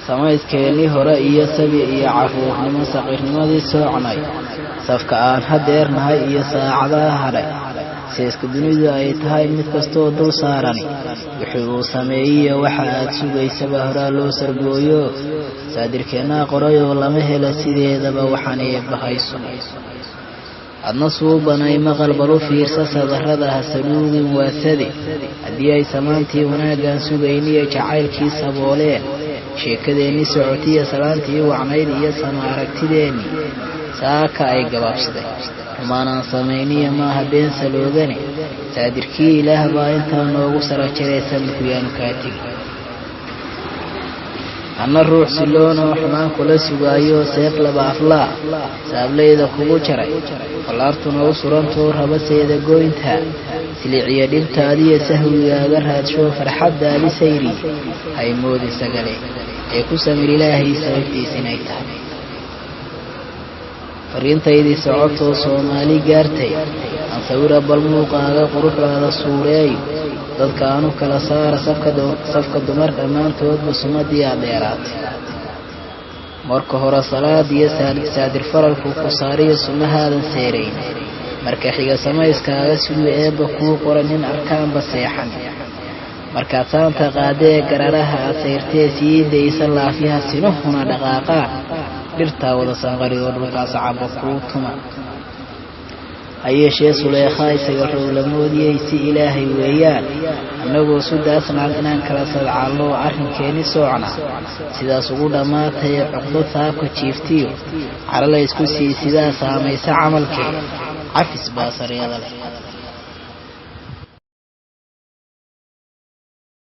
samayskeennii hore iyo sabi iyo caruurnimo saqiirnimadii soocnay safka aan hadeernahay iyo saacadaha hadhay seeska dunidu ay tahay mid kastoo dul saarani wixii uu sameeyey waxa aad sugaysaba horaa loo sargooyo saadirkeennaa qorayoo lama helo sideedaba waxaan eebbahayso adna suubanay maqal balu fiirsa sadarrada ha saluugin waasade haddii ay samaantii wanaaggaan sugayniyo jacaylkii sabooleen sheekadeennii socotiya salaantii wacnayd iyo sama aragtideennii saaka ay gabaabsaday xumaanaan samayniya maaha been saloogane saadirkii ilaah baa intaa noogu sara jaray samirku yaanu kaa tegi anna ruux siloon oo xumaan kula sugaayo seef laba aflaa saablayda kugu jaray fallaartuna u surantoo rabaseeda goynta siliciya dhibtaadiyo sahwigaaga raadsho farxaddaadi sayri haymoodi sagale ee ku samir ilaahay sababtiis inay tahay fariintaydii socotoo soomaali gaartay aan sawira bal muuqaaga quruxdaada suureeyo dadka aanu kala saara safka dumar dhammaantoodba sumadii aad dheeraatay marka hore salaad iyo saadir faralku ku saariyo sunnahaadan seerayn marka xiga samayskaaga siduu eebba kuu qoran nin arkaanba seexan markaad saanta qaadee gararaha aad sayrtee sii daysa laafyaha sinuhuna dhaqaaqaan dhirtaa wada sanqarigoo dhulkaas cabo kuu tuma hayeeshee suleekhaa isaga rowlamoodiyey si ilaahay weeyaan annagoo sudaasnaan inaan kala sadcaalno arrinkeenni soocna sidaas ugu dhammaatay cuqdo taabka jiiftiyo carala isku sii sidaa saamaysa camalkee cafis baa sareeda leh